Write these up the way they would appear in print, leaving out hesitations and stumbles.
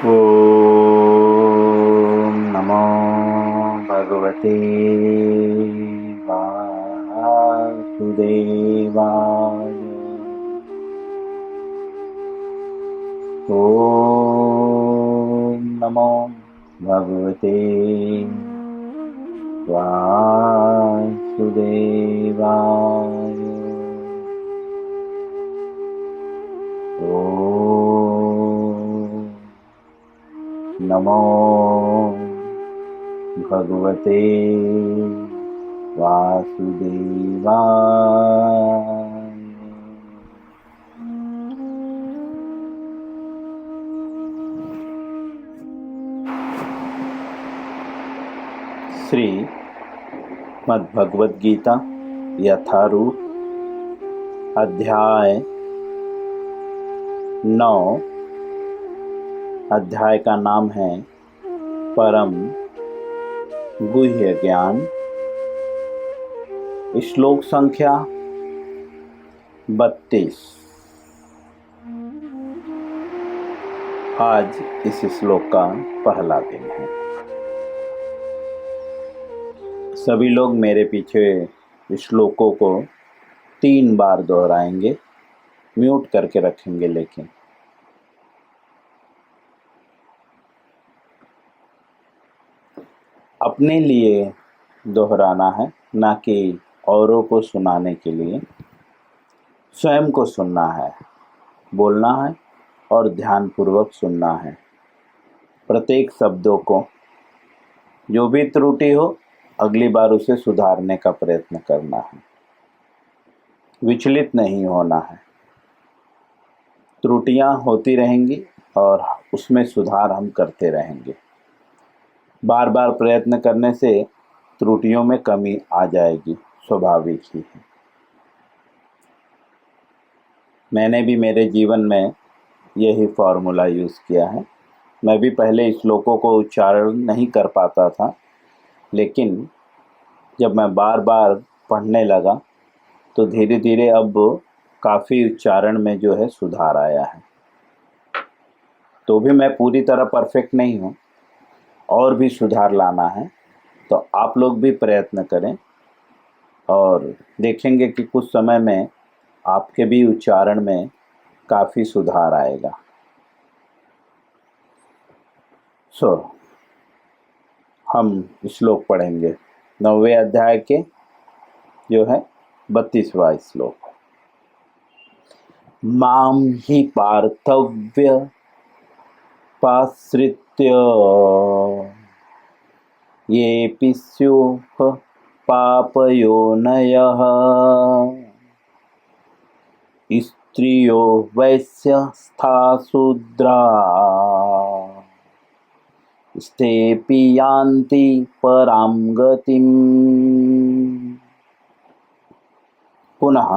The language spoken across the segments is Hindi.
ॐ नमो भगवते वासुदेवाय। ॐ नमो भगवते वासुदेवाय। नमो भगवते वासुदेवाय। श्री मद्भगवद गीता यथारूप अध्याय 9। अध्याय का नाम है परम गुह्य ज्ञान। श्लोक संख्या 32। आज इस श्लोक का पहला दिन है। सभी लोग मेरे पीछे श्लोकों को 3 बार दोहराएंगे, म्यूट करके रखेंगे, लेकिन अपने लिए दोहराना है, ना कि औरों को सुनाने के लिए। स्वयं को सुनना है, बोलना है और ध्यानपूर्वक सुनना है। प्रत्येक शब्दों को, जो भी त्रुटि हो अगली बार उसे सुधारने का प्रयत्न करना है। विचलित नहीं होना है। त्रुटियां होती रहेंगी और उसमें सुधार हम करते रहेंगे। बार बार प्रयत्न करने से त्रुटियों में कमी आ जाएगी, स्वाभाविक ही है। मैंने भी मेरे जीवन में यही फॉर्मूला यूज़ किया है। मैं भी पहले श्लोकों को उच्चारण नहीं कर पाता था, लेकिन जब मैं बार बार पढ़ने लगा तो धीरे धीरे अब काफ़ी उच्चारण में जो है सुधार आया है। तो भी मैं पूरी तरह परफेक्ट नहीं हूँ, और भी सुधार लाना है। तो आप लोग भी प्रयत्न करें और देखेंगे कि कुछ समय में आपके भी उच्चारण में काफ़ी सुधार आएगा। हम श्लोक पढ़ेंगे 9वें अध्याय के, जो है 32वां श्लोक। मां हि पार्थव्य पाश्रित्य येऽपि स्युः पापयोनयः स्त्रियो वैश्यस्था शूद्रा स्तेऽपि यान्ति परां गतिम्। पुनः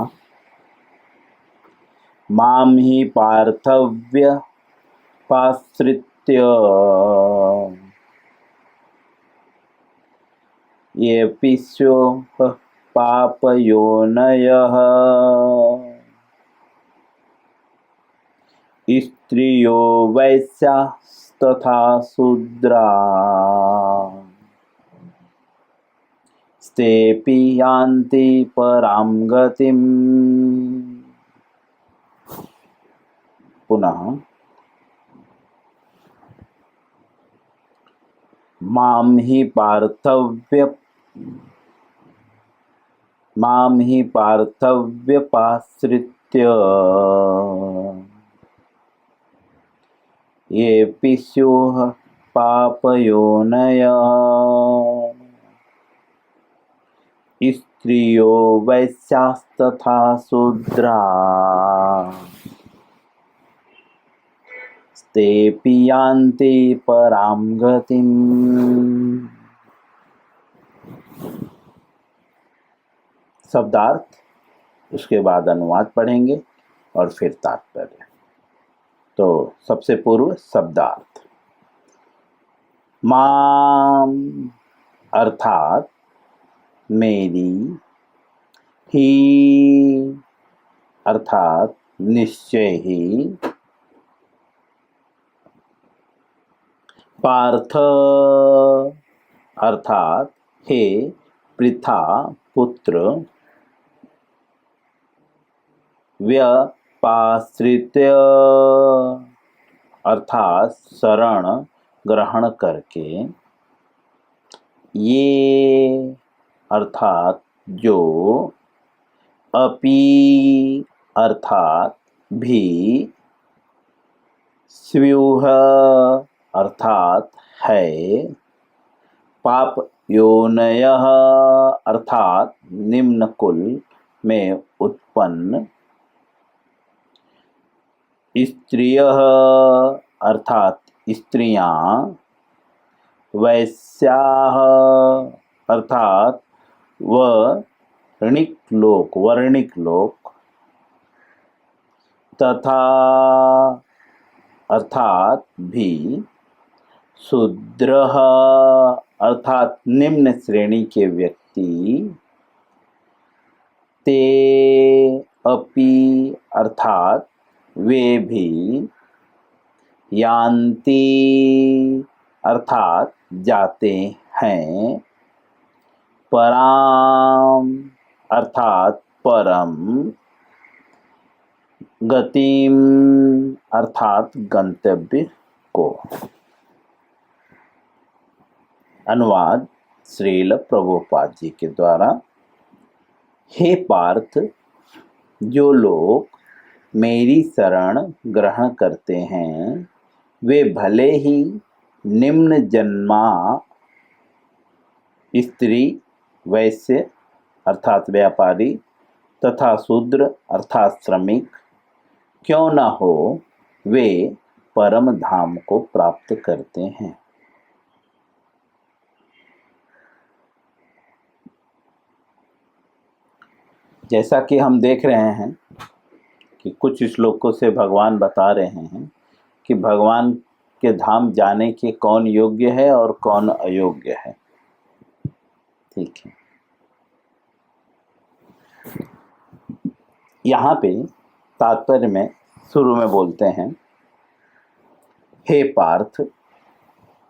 मां हि पार्थव्य पाश्रित्य येऽपि स्युः पापयोनयः स्त्रियो वैश्यास्तथा शूद्रा स्तेऽपि यान्ति परां गतिम्। पुनः मां हि पार्थव्यपाश्रित्य येऽपि स्युः पापयोनयः स्त्रियो वैश्यास्तथा शूद्रा स्तेऽपि यान्ति परां गतिम्। शब्दार्थ, उसके बाद अनुवाद पढ़ेंगे और फिर तात्पर्य। तो सबसे पूर्व शब्दार्थ। मां अर्थात मेरी, ही अर्थात निश्चय ही, पार्थ अर्थात हे पृथा पुत्र, व्यपाश्रित्य अर्थात शरण ग्रहण करके, ये अर्थात जो, अपि अर्थात भी, स्युः अर्थात है, पाप योनयः अर्थात निम्न कुल में उत्पन्न, स्त्रियः अर्थात स्त्रियां, वैश्याः अर्थात वर्णिक लोक, तथा अर्थात भी, शूद्रः अर्थात निम्न श्रेणी के व्यक्ति, ते अपि अर्थात वे भी, यान्ति अर्थात जाते हैं, पराम अर्थात परम, गतिम अर्थात गंतव्य को। अनुवाद श्रील प्रभुपाद जी के द्वारा। हे पार्थ, जो लोग मेरी शरण ग्रहण करते हैं वे भले ही निम्न जन्मा स्त्री, वैश्य अर्थात व्यापारी तथा शूद्र अर्थात श्रमिक क्यों न हो, वे परम धाम को प्राप्त करते हैं। जैसा कि हम देख रहे हैं कि कुछ श्लोकों से भगवान बता रहे हैं कि भगवान के धाम जाने के कौन योग्य है और कौन अयोग्य है। ठीक है, यहाँ पे तात्पर्य में शुरू में बोलते हैं, हे पार्थ,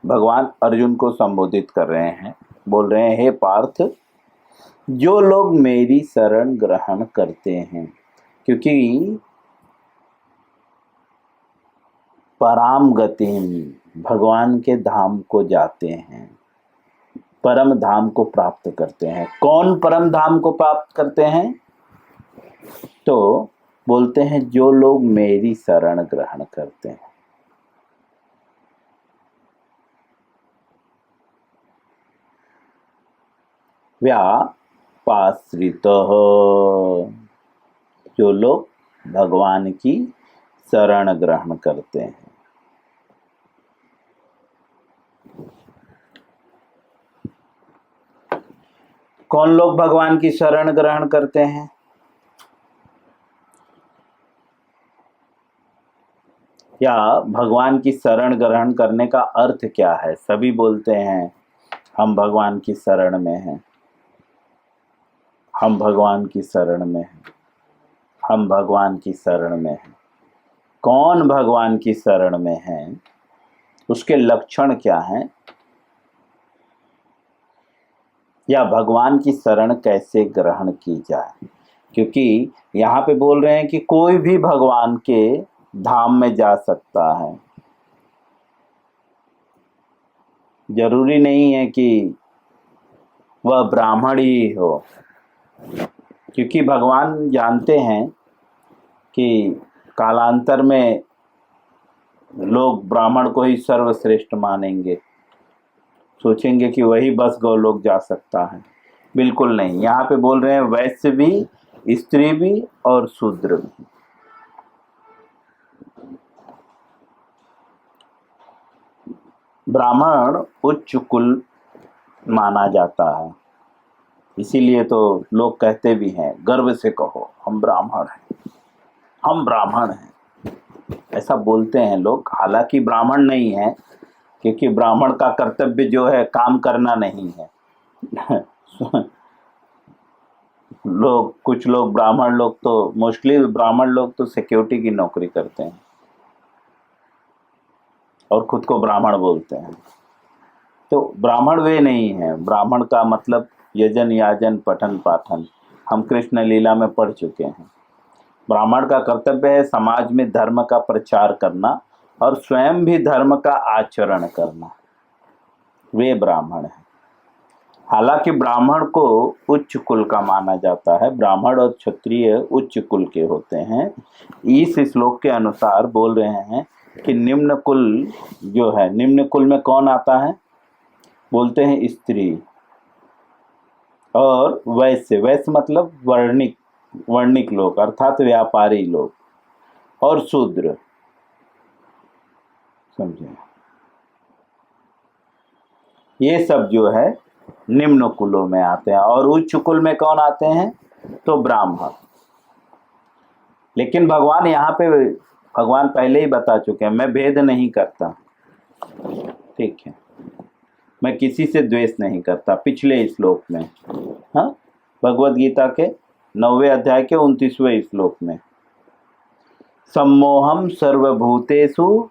भगवान अर्जुन को संबोधित कर रहे हैं, बोल रहे हैं हे पार्थ, जो लोग मेरी शरण ग्रहण करते हैं, क्योंकि पराम गति भगवान के धाम को जाते हैं, परम धाम को प्राप्त करते हैं। कौन परम धाम को प्राप्त करते हैं? तो बोलते हैं जो लोग मेरी शरण ग्रहण करते हैं। व्यापाश्रितः, जो लोग भगवान की शरण ग्रहण करते हैं। कौन लोग भगवान की शरण ग्रहण करते हैं? या भगवान की शरण ग्रहण करने का अर्थ क्या है? सभी बोलते हैं हम भगवान की शरण में हैं, हम भगवान की शरण में हैं, हम भगवान की शरण में हैं। कौन भगवान की शरण में है? उसके लक्षण क्या हैं? या भगवान की शरण कैसे ग्रहण की जाए? क्योंकि यहाँ पे बोल रहे हैं कि कोई भी भगवान के धाम में जा सकता है। जरूरी नहीं है कि वह ब्राह्मण ही हो, क्योंकि भगवान जानते हैं कि कालांतर में लोग ब्राह्मण को ही सर्वश्रेष्ठ मानेंगे, सोचेंगे कि वही बस गोलोक जा सकता है। बिल्कुल नहीं, यहाँ पे बोल रहे हैं वैश्य भी, स्त्री भी और शूद्र भी। ब्राह्मण उच्च कुल माना जाता है, इसीलिए तो लोग कहते भी हैं, गर्व से कहो हम ब्राह्मण हैं, हम ब्राह्मण हैं, ऐसा बोलते हैं लोग। हालांकि ब्राह्मण नहीं है, क्योंकि ब्राह्मण का कर्तव्य जो है काम करना नहीं है। कुछ लोग ब्राह्मण लोग तो, मोस्टली ब्राह्मण लोग तो सिक्योरिटी की नौकरी करते हैं, और खुद को ब्राह्मण बोलते हैं। तो ब्राह्मण वे नहीं है। ब्राह्मण का मतलब यजन याजन पठन पाठन हम कृष्ण लीला में पढ़ चुके हैं। ब्राह्मण का कर्तव्य है समाज में धर्म का प्रचार करना और स्वयं भी धर्म का आचरण करना। वे ब्राह्मण हैं। हालांकि ब्राह्मण को उच्च कुल का माना जाता है। ब्राह्मण और क्षत्रिय उच्च कुल के होते हैं। इस श्लोक के अनुसार बोल रहे हैं कि निम्न कुल जो है, निम्न कुल में कौन आता है? बोलते हैं स्त्री और वैश्य। वैश्य मतलब वर्णिक लोग अर्थात व्यापारी लोग, और शूद्र। समझे? ये सब जो है निम्न कुलों में आते हैं। और उच्च कुल में कौन आते हैं? तो ब्राह्मण। लेकिन भगवान यहाँ पे, भगवान पहले ही बता चुके हैं, मैं भेद नहीं करता। ठीक है, मैं किसी से द्वेष नहीं करता। पिछले श्लोक में, हाँ, भगवद गीता के 9वें अध्याय के 29वें श्लोक में, सम्मोहम सर्वभूतेषु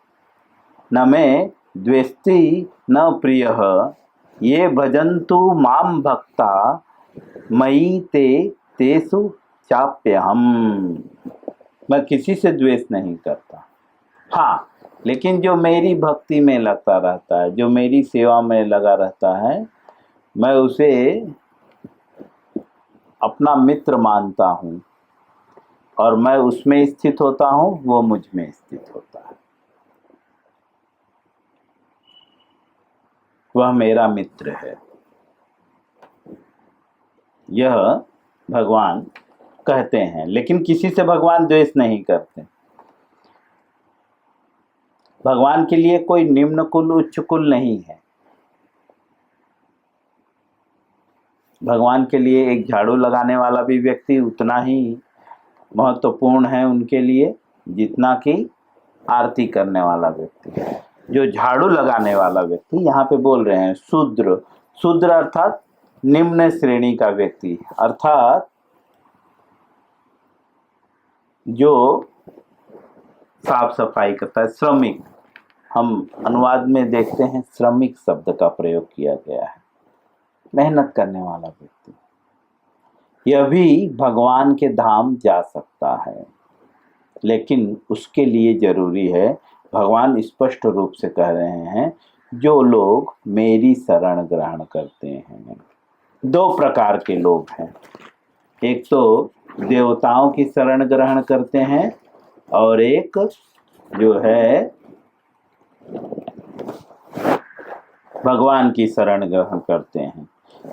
न मे द्वेष्टि न प्रियः ये भजन्तु माम भक्ता मयि ते तेषु चाप्यहम। मैं किसी से द्वेष नहीं करता। हाँ, लेकिन जो मेरी भक्ति में लगता रहता है, जो मेरी सेवा में लगा रहता है, मैं उसे अपना मित्र मानता हूँ और मैं उसमें स्थित होता हूँ, वो मुझ में स्थित होता है। वह मेरा मित्र है। यह भगवान कहते हैं। लेकिन किसी से भगवान द्वेष नहीं करते। भगवान के लिए कोई निम्न कुल उच्च कुल नहीं है। भगवान के लिए एक झाड़ू लगाने वाला भी व्यक्ति उतना ही महत्वपूर्ण है उनके लिए जितना कि आरती करने वाला व्यक्ति। जो झाड़ू लगाने वाला व्यक्ति, यहाँ पे बोल रहे हैं शूद्र। शूद्र अर्थात निम्न श्रेणी का व्यक्ति, अर्थात जो साफ सफाई करता है, श्रमिक। हम अनुवाद में देखते हैं श्रमिक शब्द का प्रयोग किया गया है, मेहनत करने वाला व्यक्ति। यह भी भगवान के धाम जा सकता है, लेकिन उसके लिए जरूरी है, भगवान स्पष्ट रूप से कह रहे हैं, जो लोग मेरी शरण ग्रहण करते हैं। दो प्रकार के लोग हैं। एक तो देवताओं की शरण ग्रहण करते हैं और एक जो है भगवान की शरण ग्रहण करते हैं।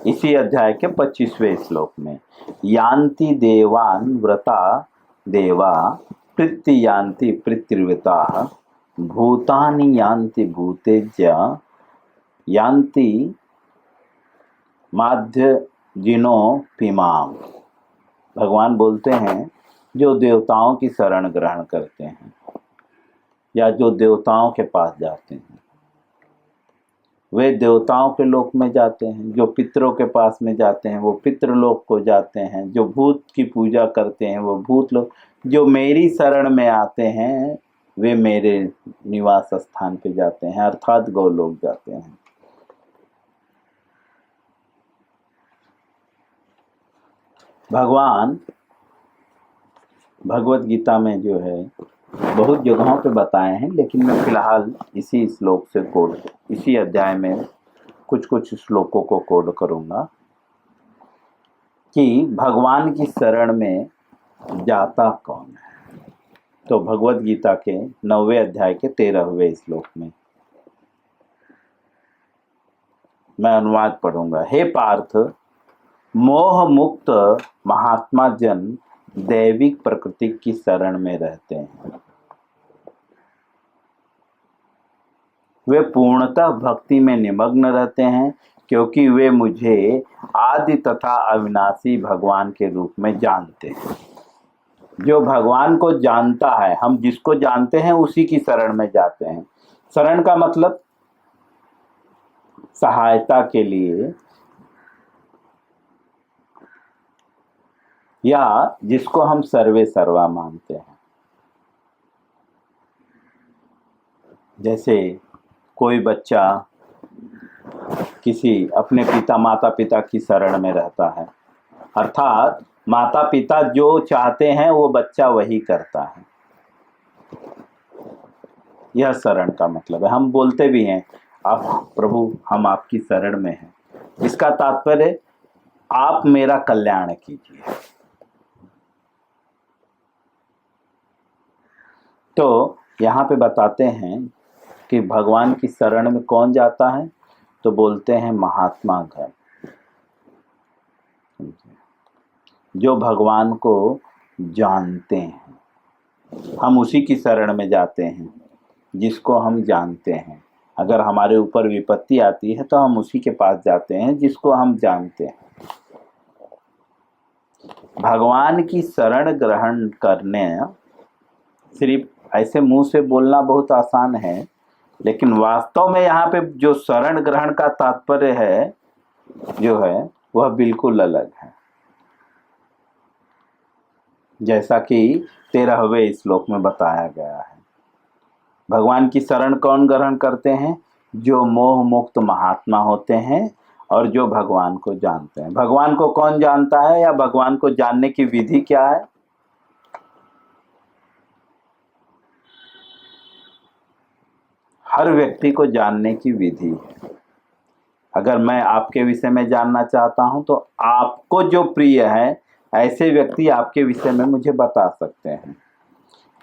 इसी अध्याय के 25वें श्लोक में, यान्ति देवान व्रता देवा प्रीति यान्ति प्रीतिर्वृता भूतानि यान्ति भूतेज्य यान्ति माध्य जिनो पिमाम। भगवान बोलते हैं, जो देवताओं की शरण ग्रहण करते हैं या जो देवताओं के पास जाते हैं, वे देवताओं के लोक में जाते हैं। जो पितरों के पास में जाते हैं वो पितृलोक को जाते हैं। जो भूत की पूजा करते हैं वो भूत लोक। जो मेरी शरण में आते हैं वे मेरे निवास स्थान पे जाते हैं, अर्थात गौलोक जाते हैं। भगवान भगवत गीता में जो है बहुत जगहों पे बताए हैं, लेकिन मैं फिलहाल इसी श्लोक से कोड, इसी अध्याय में कुछ श्लोकों को कोड करूंगा कि भगवान की शरण में जाता कौन है। तो भगवत गीता के 9वें अध्याय के 13वें श्लोक में मैं अनुवाद पढ़ूंगा। हे पार्थ, मोह मुक्त महात्मा जन दैविक प्रकृति की शरण में रहते हैं। वे पूर्णतः भक्ति में निमग्न रहते हैं, क्योंकि वे मुझे आदि तथा अविनाशी भगवान के रूप में जानते हैं। जो भगवान को जानता है, हम जिसको जानते हैं उसी की शरण में जाते हैं। शरण का मतलब सहायता के लिए, या जिसको हम सर्वे सर्वा मानते हैं। जैसे कोई बच्चा किसी अपने माता पिता की शरण में रहता है, अर्थात माता पिता जो चाहते हैं वो बच्चा वही करता है। यह शरण का मतलब है। हम बोलते भी हैं, आप प्रभु हम आपकी शरण में हैं, इसका तात्पर्य आप मेरा कल्याण कीजिए। तो यहाँ पे बताते हैं कि भगवान की शरण में कौन जाता है, तो बोलते हैं महात्मा गण, जो भगवान को जानते हैं। हम उसी की शरण में जाते हैं जिसको हम जानते हैं। अगर हमारे ऊपर विपत्ति आती है तो हम उसी के पास जाते हैं जिसको हम जानते हैं। भगवान की शरण ग्रहण करने सिर्फ ऐसे मुंह से बोलना बहुत आसान है, लेकिन वास्तव में यहाँ पे जो शरण ग्रहण का तात्पर्य है जो है वह बिल्कुल अलग है। जैसा कि 13वें श्लोक में बताया गया है, भगवान की शरण कौन ग्रहण करते हैं? जो मोह मुक्त महात्मा होते हैं और जो भगवान को जानते हैं। भगवान को कौन जानता है, या भगवान को जानने की विधि क्या है? हर व्यक्ति को जानने की विधि है। अगर मैं आपके विषय में जानना चाहता हूं तो आपको जो प्रिय है ऐसे व्यक्ति आपके विषय में मुझे बता सकते हैं।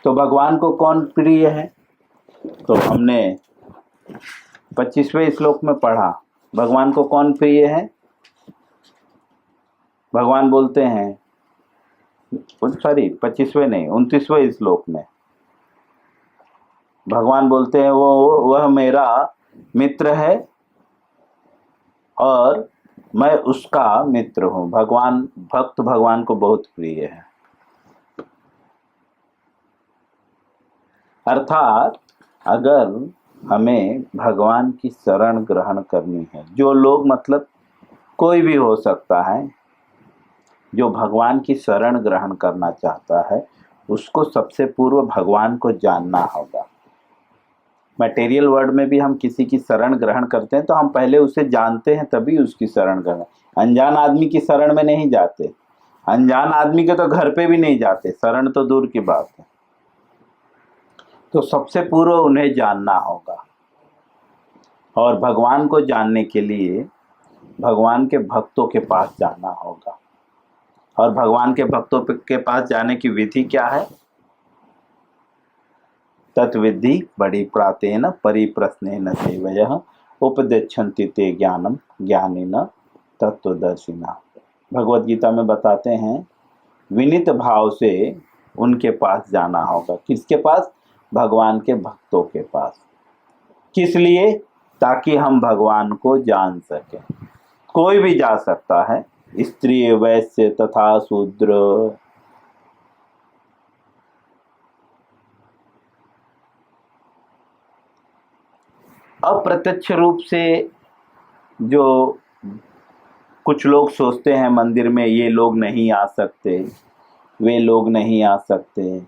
तो भगवान को कौन प्रिय है? तो हमने 25वें श्लोक में पढ़ा, भगवान को कौन प्रिय है? भगवान बोलते हैं, सॉरी 25वें नहीं 29वें श्लोक में भगवान बोलते हैं वह मेरा मित्र है और मैं उसका मित्र हूं। भगवान भक्त भगवान को बहुत प्रिय है। अर्थात अगर हमें भगवान की शरण ग्रहण करनी है, जो लोग मतलब कोई भी हो सकता है, जो भगवान की शरण ग्रहण करना चाहता है उसको सबसे पूर्व भगवान को जानना होगा। मटेरियल वर्ल्ड में भी हम किसी की शरण ग्रहण करते हैं तो हम पहले उसे जानते हैं तभी उसकी शरण ग्रहण। अनजान आदमी की शरण में नहीं जाते, अनजान आदमी के तो घर पे भी नहीं जाते, शरण तो दूर की बात है। तो सबसे पूर्व उन्हें जानना होगा, और भगवान को जानने के लिए भगवान के भक्तों के पास जाना होगा। और भगवान के भक्तों के पास जाने की विधि क्या है? तत्विद्धि बड़ी प्रातेन परिप्रश्नेन सेवयः उपदेच्छन्ति ते ज्ञानम ज्ञानिन तत्वदर्शिना। भगवद गीता में बताते हैं, विनीत भाव से उनके पास जाना होगा। किसके पास? भगवान के भक्तों के पास। किस लिए? ताकि हम भगवान को जान सकें। कोई भी जा सकता है, स्त्री वैश्य तथा शूद्र। अप्रत्यक्ष रूप से जो कुछ लोग सोचते हैं मंदिर में ये लोग नहीं आ सकते, वे लोग नहीं आ सकते,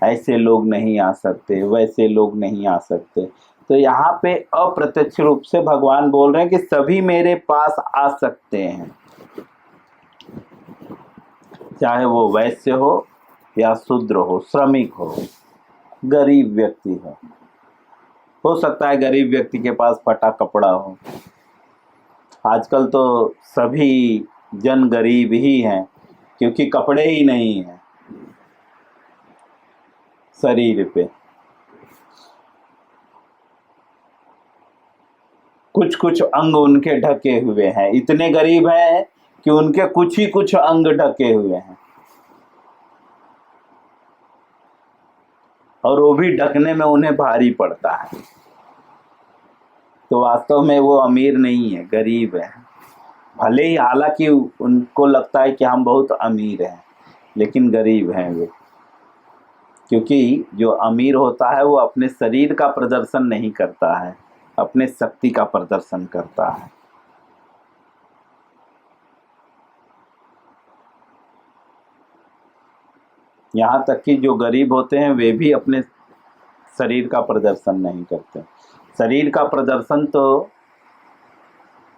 ऐसे लोग नहीं आ सकते, वैसे लोग नहीं आ सकते, तो यहाँ पे अप्रत्यक्ष रूप से भगवान बोल रहे हैं कि सभी मेरे पास आ सकते हैं, चाहे वो वैश्य हो या शूद्र हो, श्रमिक हो, गरीब व्यक्ति हो सकता है गरीब व्यक्ति के पास फटा कपड़ा हो। आजकल तो सभी जन गरीब ही हैं क्योंकि कपड़े ही नहीं हैं शरीर पे। कुछ कुछ अंग उनके ढके हुए हैं, इतने गरीब हैं कि उनके कुछ ही कुछ अंग ढके हुए हैं, और वो भी ढकने में उन्हें भारी पड़ता है। तो वास्तव में वो अमीर नहीं है, गरीब है। भले ही हालांकि उनको लगता है कि हम बहुत अमीर हैं, लेकिन गरीब हैं वे। क्योंकि जो अमीर होता है वो अपने शरीर का प्रदर्शन नहीं करता है, अपने शक्ति का प्रदर्शन करता है। यहाँ तक कि जो गरीब होते हैं वे भी अपने शरीर का प्रदर्शन नहीं करते। शरीर का प्रदर्शन तो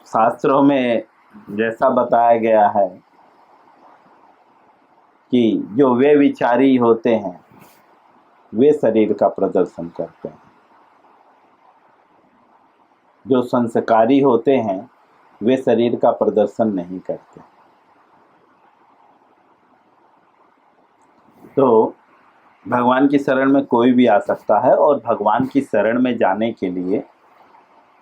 शास्त्रों में जैसा बताया गया है कि जो वे विचारी होते हैं वे शरीर का प्रदर्शन करते हैं, जो संस्कारी होते हैं वे शरीर का प्रदर्शन नहीं करते। तो भगवान की शरण में कोई भी आ सकता है, और भगवान की शरण में जाने के लिए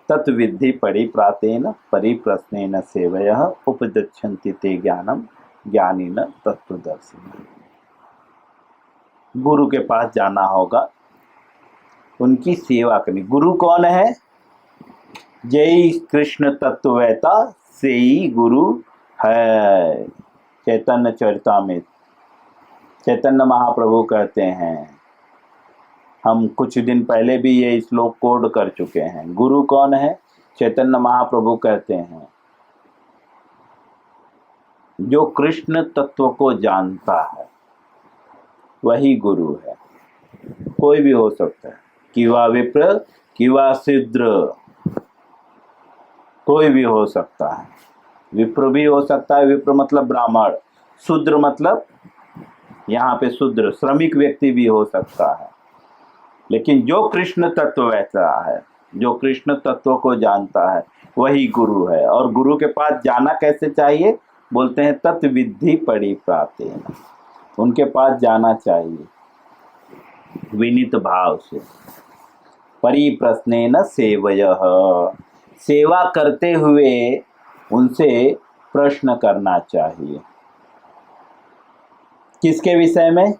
तत्विद्धि परिप्रातेन परिप्रश्नेन सेवयः उपदिच्छन्ति ते ज्ञानम ज्ञानिन तत्वदर्शिनः। गुरु के पास जाना होगा, उनकी सेवा करनी। गुरु कौन है? जय कृष्ण तत्ववेता से ही गुरु है। चैतन्य चरितामृत चैतन्य महाप्रभु कहते हैं, हम कुछ दिन पहले भी ये श्लोक कोड कर चुके हैं। गुरु कौन है? चैतन्य महाप्रभु कहते हैं, जो कृष्ण तत्व को जानता है वही गुरु है। कोई भी हो सकता है, किवा विप्र किवा शूद्र, कोई भी हो सकता है। विप्र भी हो सकता है, विप्र मतलब ब्राह्मण, शूद्र मतलब यहाँ पे शूद्र श्रमिक व्यक्ति भी हो सकता है। लेकिन जो कृष्ण तत्व वैसा है, जो कृष्ण तत्व को जानता है वही गुरु है। और गुरु के पास जाना कैसे चाहिए? बोलते हैं तत्विद्धि परिप्रातेन, उनके पास जाना चाहिए विनीत भाव से। परिप्रश्नेन सेवयः, सेवा करते हुए उनसे प्रश्न करना चाहिए। किसके विषय में?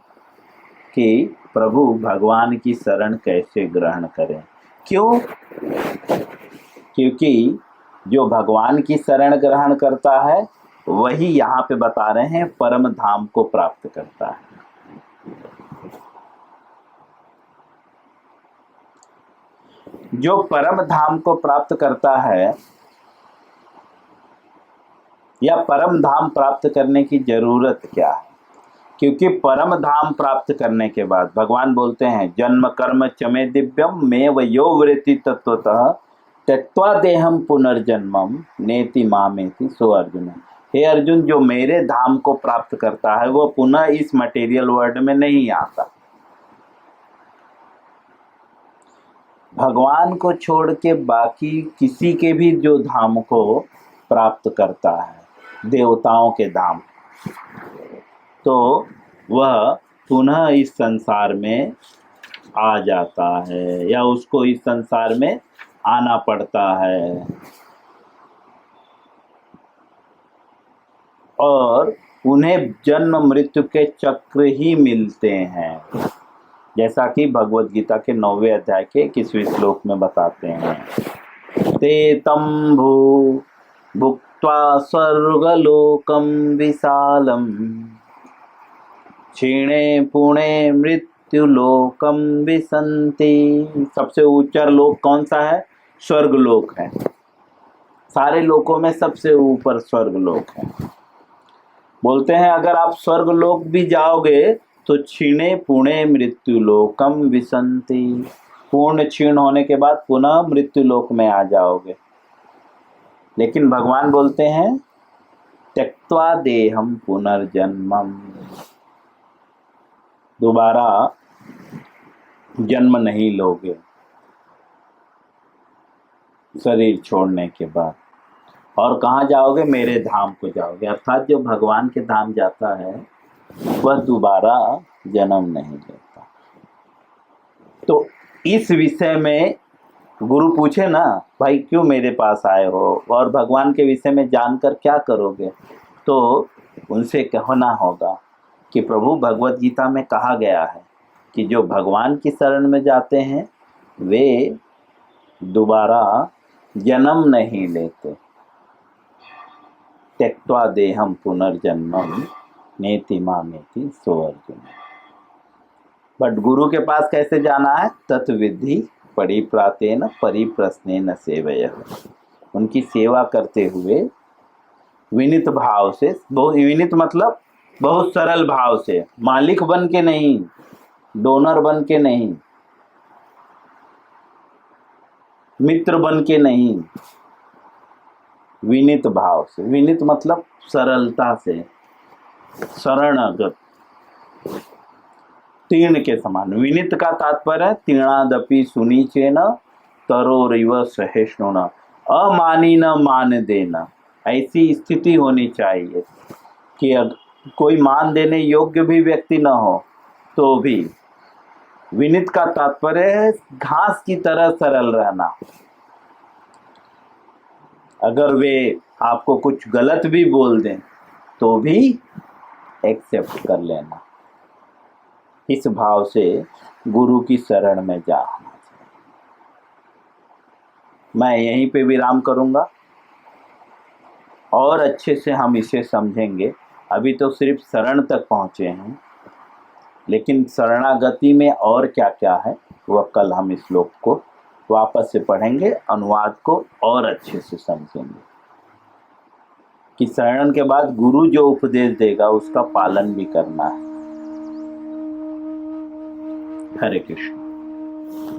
कि प्रभु भगवान की शरण कैसे ग्रहण करें। क्यों? क्योंकि जो भगवान की शरण ग्रहण करता है वही यहाँ पे बता रहे हैं परम धाम को प्राप्त करता है। जो परम धाम को प्राप्त करता है, या परम धाम प्राप्त करने की जरूरत क्या है? क्योंकि परम धाम प्राप्त करने के बाद भगवान बोलते हैं, जन्म कर्म चमे दिव्यम में वयो वृत्ति तत्वतः त्यक्त्वा देहम पुनर्जन्मम नेति मामेति सो अर्जुन। हे अर्जुन, जो मेरे धाम को प्राप्त करता है वो पुनः इस मटेरियल वर्ल्ड में नहीं आता। भगवान को छोड़ के बाकी किसी के भी जो धाम को प्राप्त करता है, देवताओं के धाम, तो वह पुनः इस संसार में आ जाता है, या उसको इस संसार में आना पड़ता है। और उन्हें जन्म मृत्यु के चक्र ही मिलते हैं, जैसा कि भगवत गीता के 9वें अध्याय के 21वें श्लोक में बताते हैं। ते तंभु भुक्त्वा स्वर्गलोकम विशालम क्षीणे पुणे मृत्युलोकम विसंति। सबसे ऊंचा लोक कौन सा है? स्वर्ग लोक है। सारे लोकों में सबसे ऊपर स्वर्ग लोक है। बोलते हैं अगर आप स्वर्ग लोक भी जाओगे तो क्षीणे पुणे मृत्युलोकम विसंति, पूर्ण क्षीण होने के बाद पुनः मृत्युलोक में आ जाओगे। लेकिन भगवान बोलते हैं त्यक्त्वा देहम पुनर्जन्मम, दोबारा जन्म नहीं लोगे शरीर छोड़ने के बाद। और कहाँ जाओगे? मेरे धाम को जाओगे। अर्थात जो भगवान के धाम जाता है वह दोबारा जन्म नहीं लेता। तो इस विषय में गुरु पूछे ना, भाई क्यों मेरे पास आए हो और भगवान के विषय में जानकर क्या करोगे? तो उनसे कहना होगा कि प्रभु भगवत गीता में कहा गया है कि जो भगवान की शरण में जाते हैं वे दोबारा जन्म नहीं लेते। त्यक्त्वा देहम पुनर्जन्मम नेति मामेति सो अर्जुन। बट गुरु के पास कैसे जाना है? तत्विद्धि परिप्रातेन परिप्रश्नेन सेवयः, उनकी सेवा करते हुए विनित भाव से। विनित मतलब बहुत सरल भाव से, मालिक बन के नहीं, डोनर बन के नहीं। मित्र बन के नहीं, विनीत भाव से। विनीत मतलब सरलता से, शरणागत, तीर्ण के समान। विनीत का तात्पर्य तीर्णादपि सुनीचेन तरोरिव सहिष्णुना, अमानी न मान देना। ऐसी स्थिति होनी चाहिए कि कोई मान देने योग्य भी व्यक्ति न हो तो भी। विनीत का तात्पर्य है घास की तरह सरल रहना। अगर वे आपको कुछ गलत भी बोल दें तो भी एक्सेप्ट कर लेना। इस भाव से गुरु की शरण में जा। मैं यहीं पे विराम करूंगा और अच्छे से हम इसे समझेंगे। अभी तो सिर्फ शरण तक पहुंचे हैं, लेकिन शरणागति में और क्या क्या है वह कल हम इस श्लोक को वापस से पढ़ेंगे, अनुवाद को और अच्छे से समझेंगे कि शरण के बाद गुरु जो उपदेश देगा उसका पालन भी करना है। हरे कृष्ण।